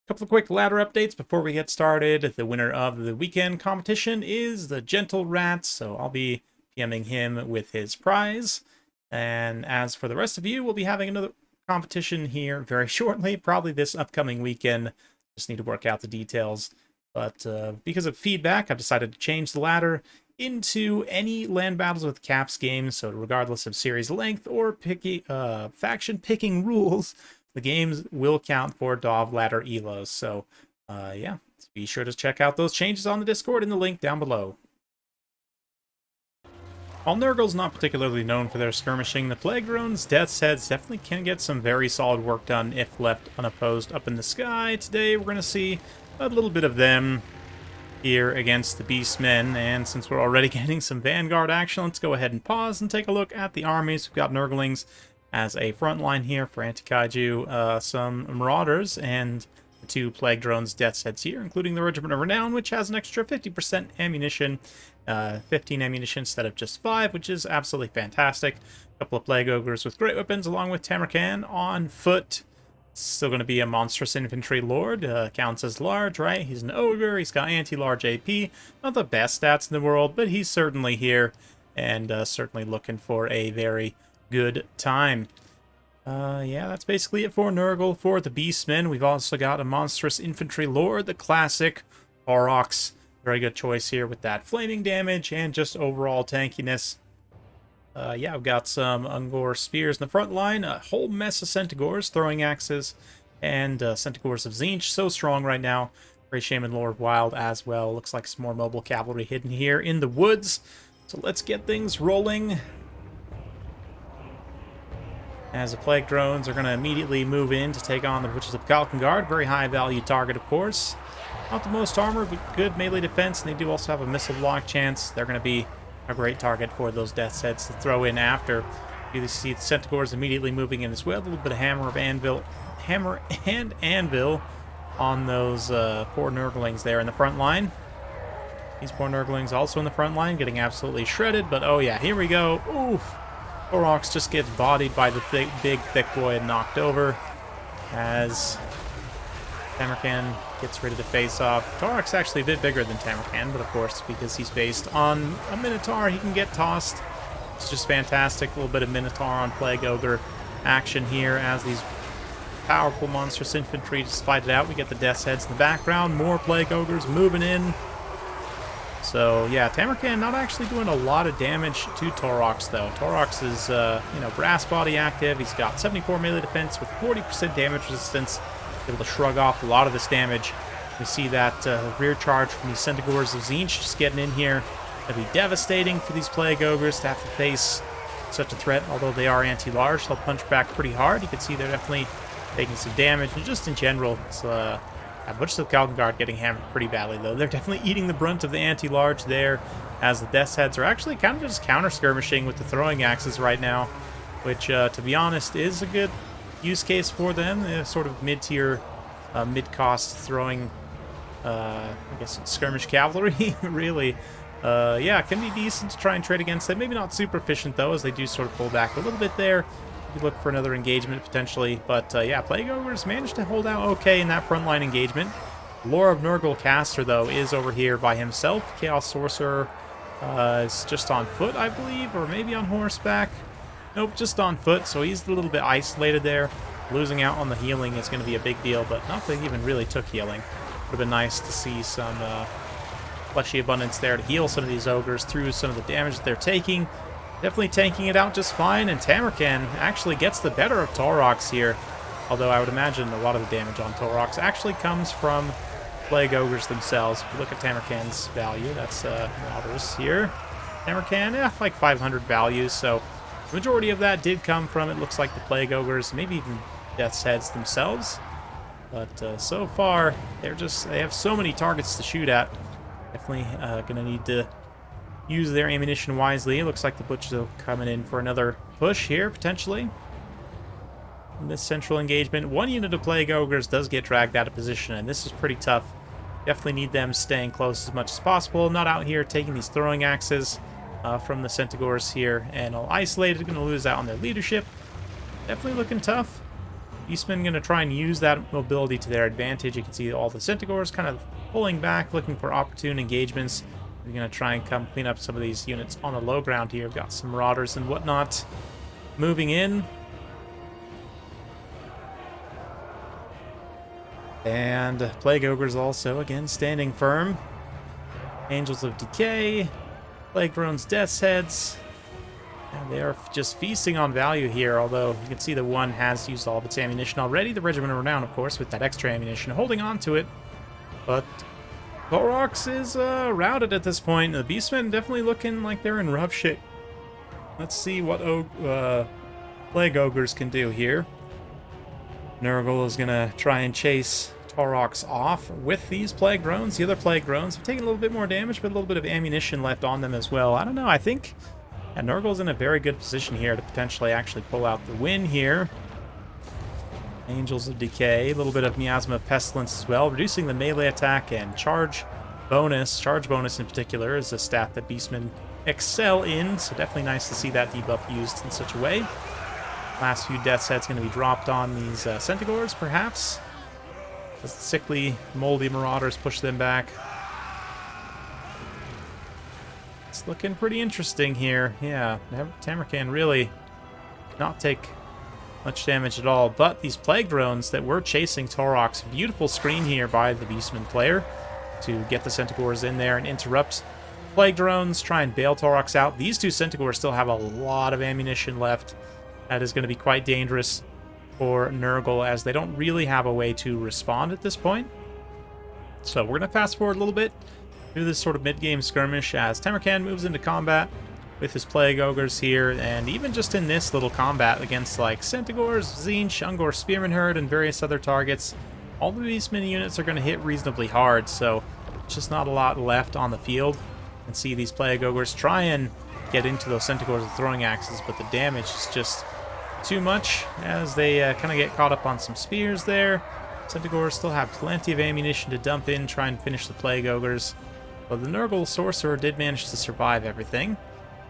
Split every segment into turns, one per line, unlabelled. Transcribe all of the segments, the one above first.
Couple of quick ladder updates before we get started. The winner of the weekend competition is the Gentle Rat, so I'll be PMing him with his prize. And as for the rest of you, we'll be having another competition here very shortly, probably this upcoming weekend. Just need to work out the details. But because of feedback, I've decided to change the ladder into any land battles with caps games, so regardless of series length or faction picking rules, the games will count for Dov ladder elos. So yeah, be sure to check out those changes on the Discord in the link down below. While Nurgle's not particularly known for their skirmishing, the Plague Drone's Death's Heads definitely can get some very solid work done if left unopposed up in the sky. Today we're going to see a little bit of them here against the Beastmen, and since we're already getting some Vanguard action, let's go ahead and pause and take a look at the armies. We've got Nurglings as a front line here for Anti-Kaiju, some Marauders, and the two Plague Drones Death's Heads here, including the Regiment of Renown, which has an extra 50% ammunition, 15 ammunition instead of just 5, which is absolutely fantastic. A couple of Plague Ogres with great weapons, along with Tamarkan on foot. Still going to be a monstrous infantry lord, counts as large, right? He's an ogre, he's got anti-large AP, not the best stats in the world, but he's certainly here, and certainly looking for a very good time. Yeah, that's basically it for Nurgle. For the Beastmen, we've also got a monstrous infantry lord, the classic Aurochs. Very good choice here with that flaming damage and just overall tankiness. Yeah, I've got some Ungor spears in the front line, a whole mess of Centaurs, throwing axes, and Centaurs of Tzeentch, so strong right now. Grey Shaman Lord Wild as well. Looks like some more mobile cavalry hidden here in the woods. So let's get things rolling. As the Plague Drones are going to immediately move in to take on the Witches of Kalkengard. Very high value target, of course. Not the most armor, but good melee defense, and they do also have a missile block chance. They're going to be a great target for those Death's Heads to throw in after. You see the Centaurs immediately moving in as well. A little bit of hammer and anvil on those poor Nurglings there in the front line. These poor Nurglings also in the front line, getting absolutely shredded. But oh yeah, here we go. Oof. Aurochs just gets bodied by the big thick boy and knocked over as Tamarkan gets ready to face off. Aurochs actually a bit bigger than Tamarkan, but of course, because he's based on a Minotaur, he can get tossed. It's just fantastic. A little bit of Minotaur on Plague Ogre action here as these powerful monstrous infantry just fight it out. We get the Death's Heads in the background. More Plague Ogres moving in. So yeah, Tamarkan not actually doing a lot of damage to Aurochs though. Aurochs is, brass body active. He's got 74 melee defense with 40% damage resistance. Able to shrug off a lot of this damage. We see that rear charge from these Centaurs of Tzeentch just getting in here. It'll be devastating for these Plague Ogres to have to face such a threat. Although they are anti-large, they'll punch back pretty hard. You can see they're definitely taking some damage. And just in general, it's Witches of Kalkengard getting hammered pretty badly, though. They're definitely eating the brunt of the anti-large there, as the Death's Heads are actually kind of just counter-skirmishing with the throwing axes right now, which, to be honest, is a good use case for them. Sort of mid-tier, mid-cost throwing, I guess, skirmish cavalry, really. Yeah, it can be decent to try and trade against them. Maybe not super efficient, though, as they do sort of pull back a little bit there. You look for another engagement, potentially. But, yeah, Plague Ogres managed to hold out okay in that frontline engagement. Lore of Nurgle caster, though, is over here by himself. Chaos Sorcerer is just on foot, I believe, or maybe on horseback. Nope, just on foot, so he's a little bit isolated there. Losing out on the healing is going to be a big deal, but not that he even really took healing. Would have been nice to see some fleshy abundance there to heal some of these ogres through some of the damage that they're taking. Definitely tanking it out just fine, and Tamarkan actually gets the better of Aurochs here. Although I would imagine a lot of the damage on Aurochs actually comes from Plague Ogres themselves. If you look at Tamarkan's value, that's Marauders here. Tamarkan, yeah, like 500 values, so the majority of that did come from, it looks like, the Plague Ogres, maybe even Death's Heads themselves. But so far, they have so many targets to shoot at. Definitely going to need to use their ammunition wisely. It looks like the Butchers are coming in for another push here, potentially. In this central engagement, one unit of Plague Ogres does get dragged out of position, and this is pretty tough. Definitely need them staying close as much as possible. Not out here taking these throwing axes from the Centaurs here, and all isolated. Going to lose out on their leadership. Definitely looking tough. Beastmen going to try and use that mobility to their advantage. You can see all the Centaurs kind of pulling back, looking for opportune engagements. They're going to try and come clean up some of these units on the low ground here. We've got some Marauders and whatnot moving in. And Plague Ogres also, again, standing firm. Angels of Decay, Plague Drones, Death's Heads. And they are just feasting on value here, although you can see the one has used all of its ammunition already. The Regiment of Renown, of course, with that extra ammunition, holding on to it. But Torox is routed at this point. The Beastmen definitely looking like they're in rough shape. Let's see what Plague Ogres can do here. Nurgle is going to try and chase Torox off with these Plague Drones. The other Plague Drones have taken a little bit more damage, but a little bit of ammunition left on them as well. I don't know, I think Nurgle's in a very good position here to potentially actually pull out the win here. Angels of Decay, a little bit of Miasma of Pestilence as well, reducing the melee attack and charge bonus. Charge bonus in particular is a stat that Beastmen excel in, so definitely nice to see that debuff used in such a way. Last few death sets going to be dropped on these Centaurs, perhaps. As the sickly, moldy Marauders push them back. It's looking pretty interesting here. Yeah, Tamarkan really not take much damage at all. But these Plague Drones that were chasing Torox, beautiful screen here by the Beastman player to get the Centaurs in there and interrupt Plague Drones, try and bail Torox out. These two Centaurs still have a lot of ammunition left. That is going to be quite dangerous for Nurgle, as they don't really have a way to respond at this point. So we're going to fast forward a little bit through this sort of mid-game skirmish as Tamarkan moves into combat with his Plague Ogres here, and even just in this little combat against like Centaurs, Tzeentch, Ungor Spearman Herd, and various other targets, all the Beastmen units are going to hit reasonably hard, so it's just not a lot left on the field. You can see these Plague Ogres try and get into those Centaurs with throwing axes, but the damage is just too much as they kind of get caught up on some spears there. Centaurs still have plenty of ammunition to dump in, try and finish the Plague Ogres. But the Nurgle Sorcerer did manage to survive everything.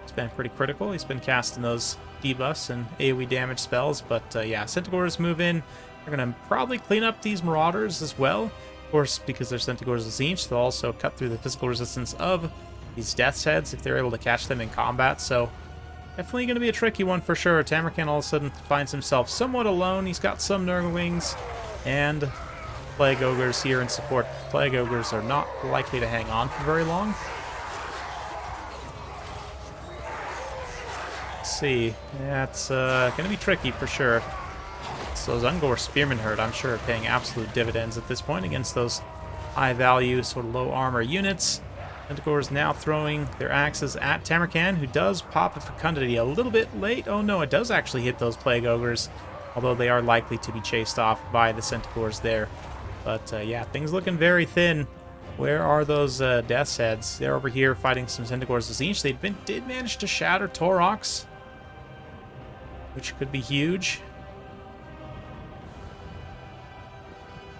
It's been pretty critical. He's been casting those debuffs and AoE damage spells, but yeah, Centaurs move in. They're going to probably clean up these Marauders as well. Of course, because they're Centaurs of Tzeentch, they'll also cut through the physical resistance of these Death's Heads if they're able to catch them in combat, so definitely going to be a tricky one for sure. Tamarkan all of a sudden finds himself somewhat alone. He's got some Nurglings and Plague Ogres here in support. Plague Ogres are not likely to hang on for very long. Let's see. Yeah, it's going to be tricky for sure. So those Ungor Spearman Herd, I'm sure, are paying absolute dividends at this point against those high-value, sort of low-armor units. Centaurs now throwing their axes at Tamarkan, who does pop a Fecundity a little bit late. Oh no, it does actually hit those Plague Ogres, although they are likely to be chased off by the Centaurs there. But yeah, things looking very thin. Where are those Death's Heads? They're over here fighting some Centaurs of Tzeentch. They did manage to shatter Torox, which could be huge.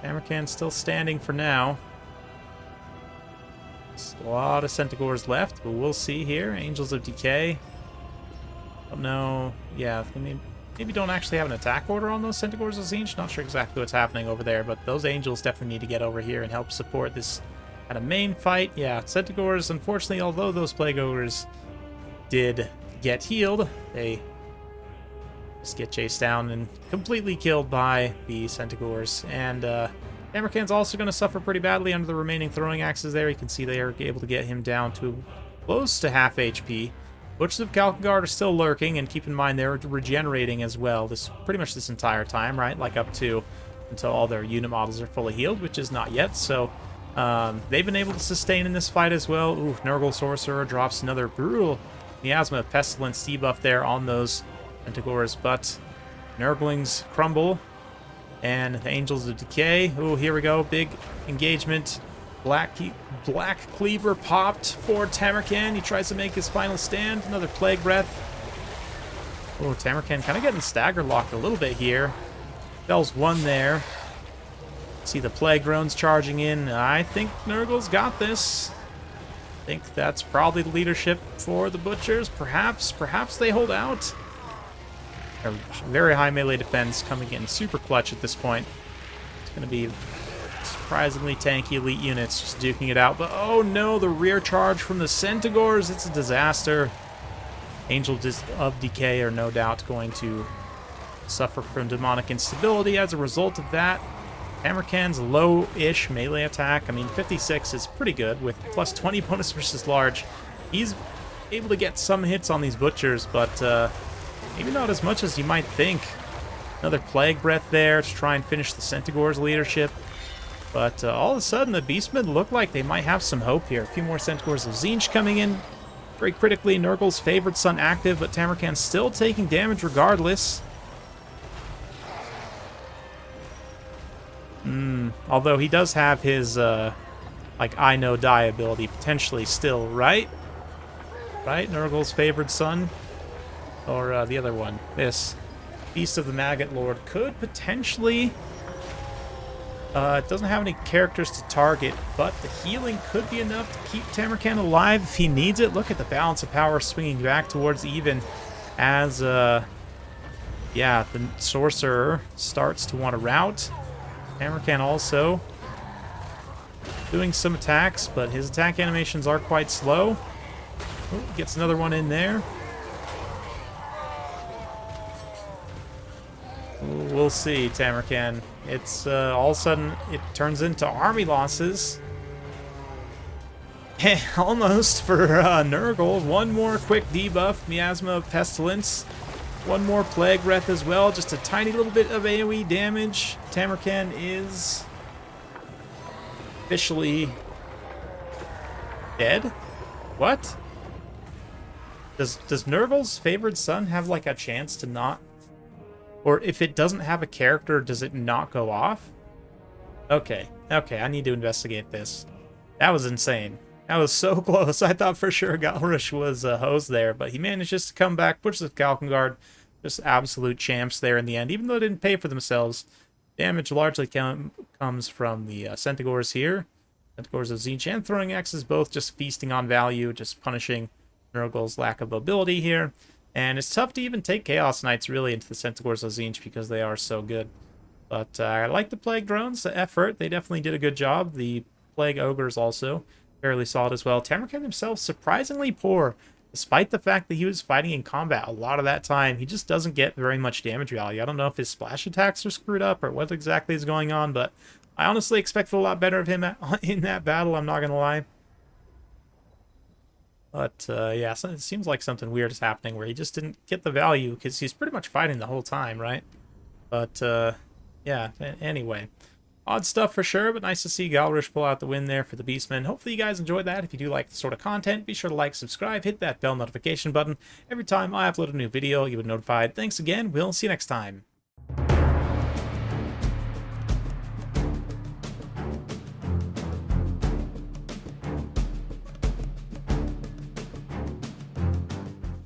Tamarkan still standing for now. A lot of Centaurs left, but we'll see here. Angels of Decay. Don't know. Yeah, maybe don't actually have an attack order on those Centaurs of Tzeentch. Not sure exactly what's happening over there, but those Angels definitely need to get over here and help support this kind of main fight. Yeah, Centaurs, unfortunately, although those Plague Ogres did get healed, they just get chased down and completely killed by the Centaurs. And Tamarkan's also going to suffer pretty badly under the remaining throwing axes there. You can see they are able to get him down to close to half HP. Butchers of Kalkengard are still lurking, and keep in mind they're regenerating as well. Pretty much this entire time, right? Like up to until all their unit models are fully healed, which is not yet. So they've been able to sustain in this fight as well. Ooh, Nurgle Sorcerer drops another brutal Miasma of Pestilence debuff there on those Centaurs, but Nurglings crumble. And the Angels of Decay. Oh, here we go. Big engagement. Black Cleaver popped for Tamarkan. He tries to make his final stand. Another Plague Breath. Oh, Tamarkan kind of getting stagger locked a little bit here. Fells one there. See the Plague Drones charging in. I think Nurgle's got this. I think that's probably the leadership for the Butchers. Perhaps they hold out. They're very high melee defense, coming in super clutch at this point. It's going to be surprisingly tanky elite units just duking it out. But oh no, the rear charge from the Centaurs, it's a disaster. Angels of Decay are no doubt going to suffer from demonic instability as a result of that. Hammercan's low-ish melee attack, I mean 56 is pretty good with plus 20 bonus versus large. He's able to get some hits on these butchers, but maybe not as much as you might think. Another Plague Breath there to try and finish the Centaur's leadership. But all of a sudden, the Beastmen look like they might have some hope here. A few more Centaurs of Tzeentch coming in. Very critically, Nurgle's favored son active, but Tamarkan's still taking damage regardless. Although he does have his, like, I Know Die ability potentially still, right? Right? Nurgle's favored son? Or the other one. This. Beast of the Maggot Lord could potentially... it doesn't have any characters to target, but the healing could be enough to keep Tamarkan alive if he needs it. Look at the balance of power swinging back towards even as, yeah, the Sorcerer starts to want to rout. Tamarkan also doing some attacks, but his attack animations are quite slow. Ooh, gets another one in there. We'll see, Tamarkan. It's all of a sudden it turns into army losses. Almost for Nurgle. One more quick debuff, Miasma of Pestilence. One more Plague Breath as well. Just a tiny little bit of AoE damage. Tamarkan is officially dead. What? Does Nurgle's favored son have like a chance to not? Or if it doesn't have a character, does it not go off? Okay, I need to investigate this. That was insane. That was so close. I thought for sure Galrush was hosed there, but he manages to come back, push the Galkangard. Just absolute champs there in the end, even though they didn't pay for themselves. Damage largely comes from the Centaurs here. Centaurs of Tzeentch and Throwing Axes, both just feasting on value, just punishing Nurgle's lack of ability here. And it's tough to even take Chaos Knights really into the Centaurs of Tzeentch because they are so good. But I like the Plague Drones, the effort. They definitely did a good job. The Plague Ogres also fairly solid as well. Tamarkan himself surprisingly poor. Despite the fact that he was fighting in combat a lot of that time, he just doesn't get very much damage value. I don't know if his splash attacks are screwed up or what exactly is going on, but I honestly expected a lot better of him in that battle, I'm not going to lie. But, yeah, so it seems like something weird is happening where he just didn't get the value because he's pretty much fighting the whole time, right? But, yeah, anyway. Odd stuff for sure, but nice to see Galrush pull out the win there for the Beastmen. Hopefully you guys enjoyed that. If you do like this sort of content, be sure to like, subscribe, hit that bell notification button. Every time I upload a new video, you will be notified. Thanks again. We'll see you next time.